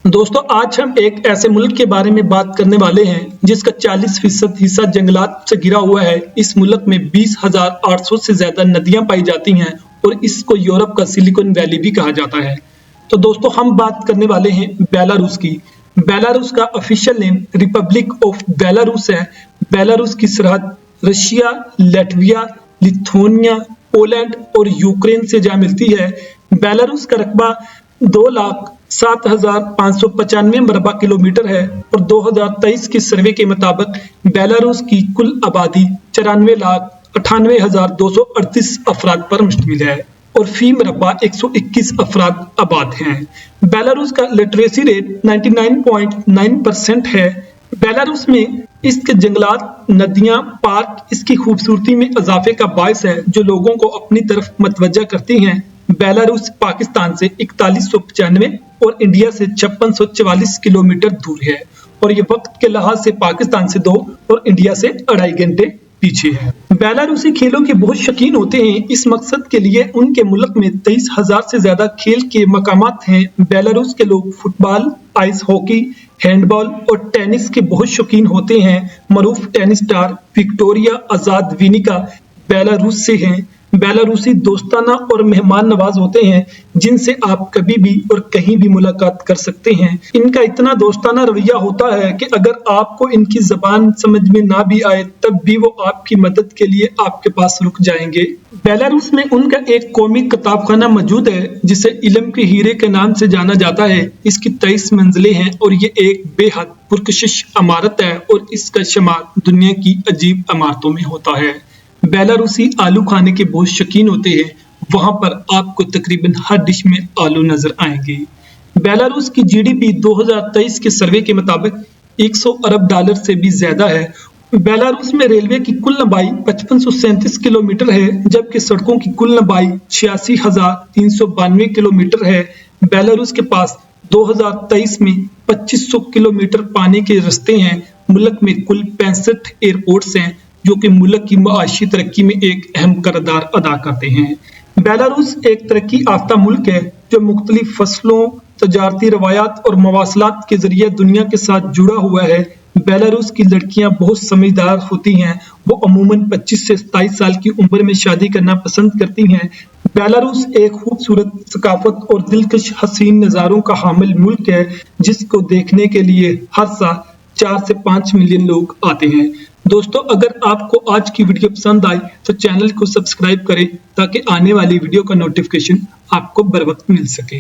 दोस्तों आज हम एक ऐसे मुल्क के बारे में बात करने वाले हैं जिसका 40% हिस्सा जंगलात से घिरा हुआ है। इस मुल्क में 20,800 से ज्यादा नदियां पाई जाती हैं और इसको यूरोप का सिलिकॉन वैली भी कहा जाता है। तो दोस्तों हम बात करने वाले हैं बेलारूस की। बेलारूस का official name Republic of Belarus है। बेलारूस की सरहद रशिया, लातविया, लिथुआनिया, पोलैंड और यूक्रेन से जा मिलती है। बेलारूस का रकबा 2,07,595 मरबा किलोमीटर है और 2023 के सर्वे के मुताबिक बेलारूस की कुल आबादी 94,98,238 अफराद पर मुश्तमिल है और फी मरबा 121 अफराद आबाद हैं। बेलारूस का लिटरेसी रेट 99.9% है। बेलारूस में इसके जंगलात, नदियां, पार्क इसकी खूबसूरती में इजाफे का बायस है जो लोगों को अपनी तरफ मतवज्जा करती हैं। बेलारूस पाकिस्तान से 4195 और इंडिया से 5644 किलोमीटर दूर है और ये वक्त के लिहाज से पाकिस्तान से 2 और इंडिया से 2.5 घंटे पीछे है। बेलारूसी खेलों के बहुत शौकीन होते हैं। इस मकसद के लिए उनके मुल्क में 23,000 से ज्यादा खेल के मकामात हैं। बेलारूस के लोग फुटबॉल, आइस हॉकी, हैंडबॉल और टेनिस के बहुत शौकीन होते हैं। मरूफ टेनिस स्टार विक्टोरिया आजादविनिका बेलारूस से हैं। बेलारूसी दोस्ताना और मेहमान नवाज होते हैं जिनसे आप कभी भी और कहीं भी मुलाकात कर सकते हैं। इनका इतना दोस्ताना रवैया होता है कि अगर आपको इनकी जबान समझ में ना भी आए तब भी वो आपकी मदद के लिए आपके पास रुक जाएंगे। बेलारूस में उनका एक कौमी किताबखाना मौजूद है जिसे इल्म के हीरे के नाम से जाना जाता है। इसकी 23 मंजिलें हैं और ये एक बेहद पुरकशिश इमारत है और इसका शुमार दुनिया की अजीब इमारतों में होता है। बेलारूसी आलू खाने के बहुत शौकीन होते हैं। वहां पर आपको तकरीबन हर डिश में आलू नजर आएंगे। बेलारूस की जीडीपी 2023 के सर्वे के मुताबिक 100 अरब डॉलर से भी ज्यादा है। बेलारूस में रेलवे की कुल लंबाई 5537 किलोमीटर है जबकि सड़कों की कुल लंबाई 86,392 किलोमीटर है। बेलारूस के पास 2023 में 2500 किलोमीटर पानी के रास्ते हैं। मुल्क में कुल 65 एयरपोर्ट्स हैं जो कि मुल्क की माशी तरक्की में एक अहम किरदार अदा करते हैं। बेलारूस एक तरक्की याफ्ता मुल्क है जो मुख्तलिफ फसलों, तजारती रवायात और मवासलात के जरिए दुनिया के साथ जुड़ा हुआ है। बेलारूस की लड़कियां बहुत समझदार होती हैं। वो अमूमन 25 से 27 साल की उम्र में शादी करना पसंद करती हैं। बेलारूस एक खूबसूरत सकाफत और दिलकश हसीन नज़ारों का हामिल मुल्क है जिसको देखने के लिए हर साल 4 से 5 मिलियन लोग आते हैं। दोस्तों अगर आपको आज की वीडियो पसंद आई तो चैनल को सब्सक्राइब करें ताकि आने वाली वीडियो का नोटिफिकेशन आपको बर वक्त मिल सके।